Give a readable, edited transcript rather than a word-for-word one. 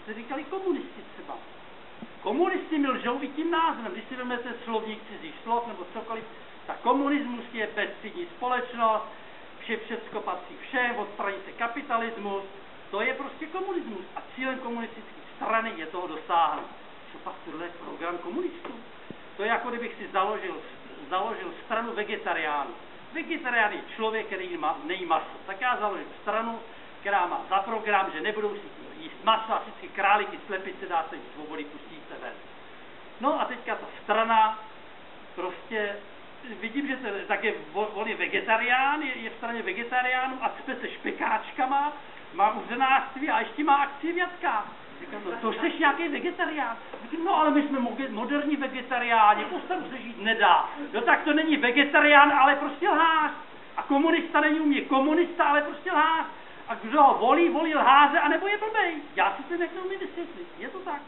se říkali komunisti třeba. Komunisti mi lžou i tím názvem, když si vezmete slovník cizích slov nebo cokoliv, tak komunismus je bezstřední společnost, všecko patří všem, odstranit se kapitalismus, to je prostě komunismus a cílem komunistické strany je toho dosáhnout. Co pak tohle je program komunistů? To je jako kdybych si založil stranu vegetariánů. Vegetarián je člověk, který nejí maso. Tak já založím stranu, která má za program, že nebudou si jíst maso a vždycky králíky, slepice, dá se jim svobody, pustí se ven. No a teďka ta strana, prostě vidím, že on je vegetarián, je v straně vegetariánů a cpe se špekáčkama, má uřenářství a ještě má akcie v jatkách. Říkám, no to jsi nějaký vegetarián. Říkám, no ale my jsme moderní vegetariáni, po staru se žít nedá. No tak to není vegetarián, ale prostě lhář. A komunista není u mě komunista, ale prostě lhář. A kdo ho volí lháře, anebo je blbej. Já si to neumím vysvětlit. Je to tak.